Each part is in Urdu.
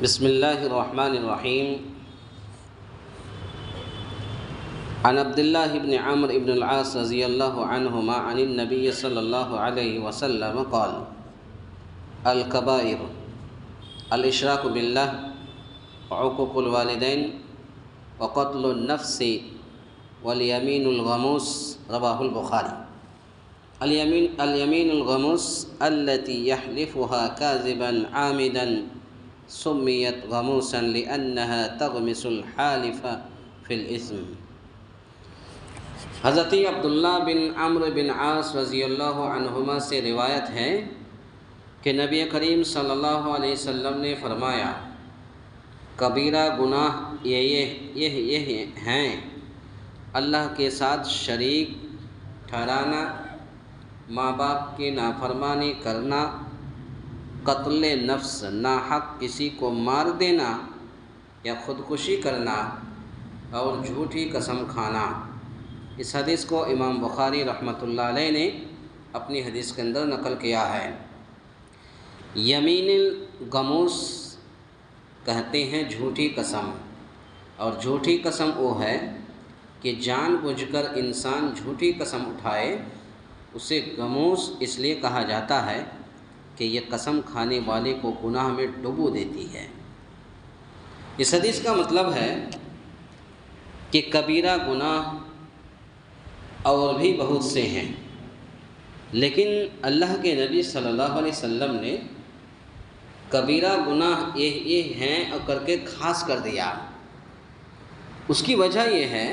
بسم الله الرحمن الرحيم. عن عبد الله بن عمرو بن العاص رضي الله عنهما عن النبي صلى الله عليه وسلم قال: الكبائر الإشراك بالله وعقوق الوالدين وقتل النفس واليمين الغموس. رواه البخاري. اليمين الغموس التي يحلفها كاذبا عامدا سميت غموسا لأنها تغمس الحالف في الإثم. حضرت عبداللہ بن عمرو بن عاص رضی اللہ عنہما سے روایت ہے کہ نبی کریم صلی اللہ علیہ وسلم نے فرمایا: کبیرہ گناہ یہ ہیں اللہ کے ساتھ شریک ٹھہرانا، ماں باپ کی نافرمانی کرنا، قتل نفس ناحق کسی کو مار دینا یا خودکشی کرنا، اور جھوٹی قسم کھانا۔ اس حدیث کو امام بخاری رحمۃ اللہ علیہ نے اپنی حدیث کے اندر نقل کیا ہے۔ یمین الغموس کہتے ہیں جھوٹی قسم، اور جھوٹی قسم وہ ہے کہ جان بوجھ کر انسان جھوٹی قسم اٹھائے، اسے غموس اس لیے کہا جاتا ہے کہ یہ قسم کھانے والے کو گناہ میں ڈبو دیتی ہے۔ اس حدیث کا مطلب ہے کہ کبیرہ گناہ اور بھی بہت سے ہیں، لیکن اللہ کے نبی صلی اللہ علیہ وسلم نے کبیرہ گناہ یہ ہیں اور کر کے خاص کر دیا۔ اس کی وجہ یہ ہے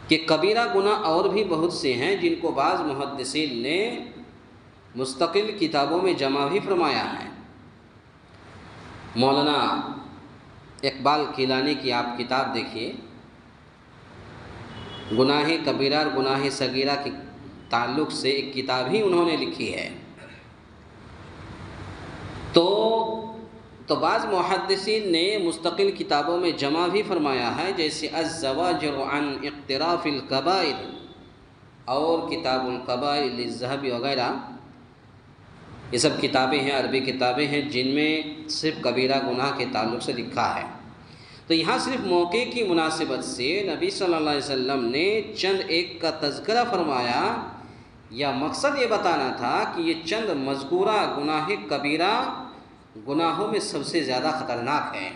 کہ کبیرہ گناہ اور بھی بہت سے ہیں جن کو بعض محدثین نے مستقل کتابوں میں جمع بھی فرمایا ہے۔ مولانا اقبال کیلانی کی آپ کتاب دیکھیے، گناہ کبیرہ اور گناہ صغیرہ کے تعلق سے ایک کتاب ہی انہوں نے لکھی ہے۔ تو بعض محدثین نے مستقل کتابوں میں جمع بھی فرمایا ہے، جیسے الزواجر عن اقتراف الکبائر اور کتاب الکبائر للذہبی وغیرہ۔ یہ سب کتابیں ہیں، عربی کتابیں ہیں جن میں صرف کبیرہ گناہ کے تعلق سے لکھا ہے۔ تو یہاں صرف موقع کی مناسبت سے نبی صلی اللہ علیہ وسلم نے چند ایک کا تذکرہ فرمایا، یا مقصد یہ بتانا تھا کہ یہ چند مذکورہ گناہ کبیرہ گناہوں میں سب سے زیادہ خطرناک ہے۔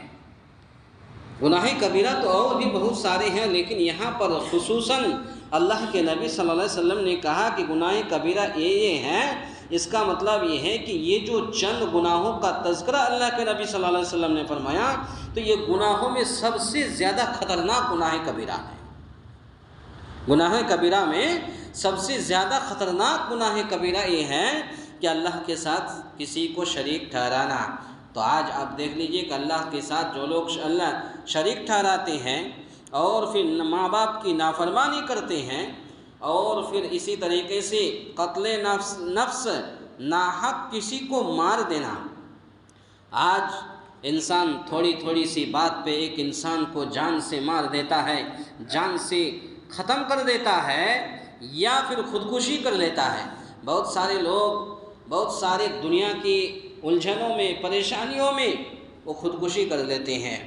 گناہ کبیرہ تو اور بھی بہت سارے ہیں، لیکن یہاں پر خصوصاً اللہ کے نبی صلی اللہ علیہ وسلم نے کہا کہ گناہ کبیرہ یہ ہیں۔ اس کا مطلب یہ ہے کہ یہ جو چند گناہوں کا تذکرہ اللہ کے نبی صلی اللہ علیہ وسلم نے فرمایا، تو یہ گناہوں میں سب سے زیادہ خطرناک گناہ کبیرہ ہے۔ گناہ کبیرہ میں سب سے زیادہ خطرناک گناہ کبیرہ یہ ہے کہ اللہ کے ساتھ کسی کو شریک ٹھہرانا۔ تو آج آپ دیکھ لیجئے کہ اللہ کے ساتھ جو لوگ اللہ شریک ٹھہراتے ہیں اور پھر ماں باپ کی نافرمانی کرتے ہیں، اور پھر اسی طریقے سے قتل نفس ناحق کسی کو مار دینا۔ آج انسان تھوڑی سی بات پہ ایک انسان کو جان سے مار دیتا ہے، جان سے ختم کر دیتا ہے، یا پھر خودکشی کر لیتا ہے۔ بہت سارے لوگ بہت سارے دنیا کی الجھنوں میں، پریشانیوں میں وہ خودکشی کر لیتے ہیں۔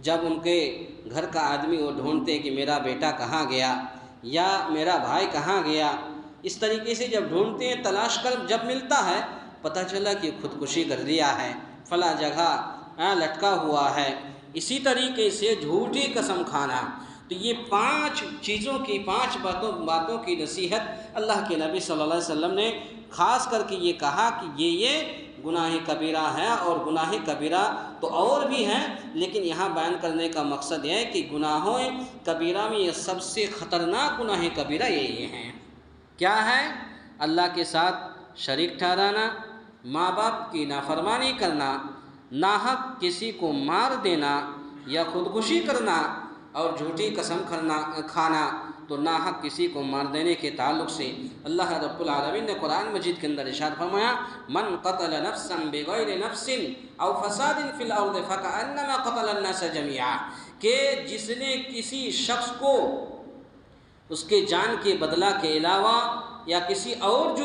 جب ان کے گھر کا آدمی وہ ڈھونڈتے کہ میرا بیٹا کہاں گیا یا میرا بھائی کہاں گیا، اس طریقے سے جب ڈھونڈتے ہیں، تلاش کر جب ملتا ہے، پتہ چلا کہ خودکشی کر لیا ہے، فلاں جگہ لٹکا ہوا ہے۔ اسی طریقے سے جھوٹی قسم کھانا۔ تو یہ 5 چیزوں کی 5 باتوں کی نصیحت اللہ کے نبی صلی اللہ علیہ وسلم نے خاص کر کے یہ کہا کہ یہ گناہ کبیرہ ہے، اور گناہ کبیرہ تو اور بھی ہیں، لیکن یہاں بیان کرنے کا مقصد یہ ہے کہ گناہوں کبیرہ میں یہ سب سے خطرناک گناہ کبیرہ یہ ہیں۔ کیا ہے؟ اللہ کے ساتھ شریک ٹھہرانا، ماں باپ کی نافرمانی کرنا، ناحق کسی کو مار دینا یا خودکشی کرنا، اور جھوٹی قسم کھانا۔ تو ناحق کسی کو مار دینے کے تعلق سے اللہ رب العالمین نے قرآن مجید کے اندر ارشاد فرمایا: من قتل نفسا بغیر نفس او فساد فی الارض فکأنما قتل الناس جميعا، کہ جس نے کسی شخص کو اس کے جان کے بدلہ کے علاوہ یا کسی اور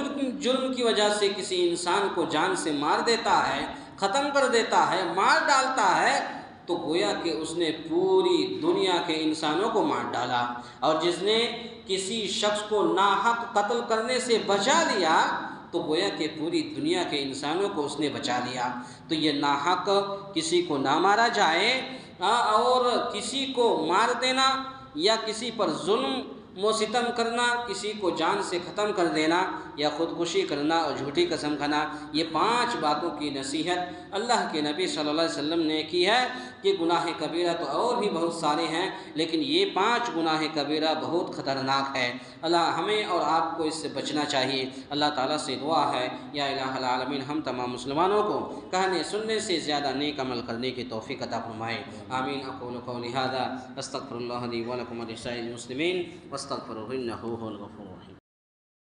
جرم کی وجہ سے کسی انسان کو جان سے مار دیتا ہے، ختم کر دیتا ہے، مار ڈالتا ہے، تو گویا کہ اس نے پوری دنیا کے انسانوں کو مار ڈالا۔ اور جس نے کسی شخص کو ناحق قتل کرنے سے بچا لیا تو گویا کہ پوری دنیا کے انسانوں کو اس نے بچا لیا۔ تو یہ ناحق کسی کو نہ مارا جائے اور کسی کو مار دینا یا کسی پر ظلم و ستم کرنا، کسی کو جان سے ختم کر دینا یا خودکشی کرنا اور جھوٹی قسم کھانا، یہ 5 باتوں کی نصیحت اللہ کے نبی صلی اللہ علیہ وسلم نے کی ہے کہ گناہ کبیرہ تو اور بھی بہت سارے ہیں، لیکن یہ 5 گناہ کبیرہ بہت خطرناک ہے۔ اللہ ہمیں اور آپ کو اس سے بچنا چاہیے۔ اللہ تعالیٰ سے دعا ہے یا الہ العالمین ہم تمام مسلمانوں کو کہنے سننے سے زیادہ نیک عمل کرنے کی توفیق عطا فرمائے، آمین۔ اقول قولی ھذا استغفر اللہ لی ولکم ولسائر المسلمین واستغفروہ انہ ھو الغفور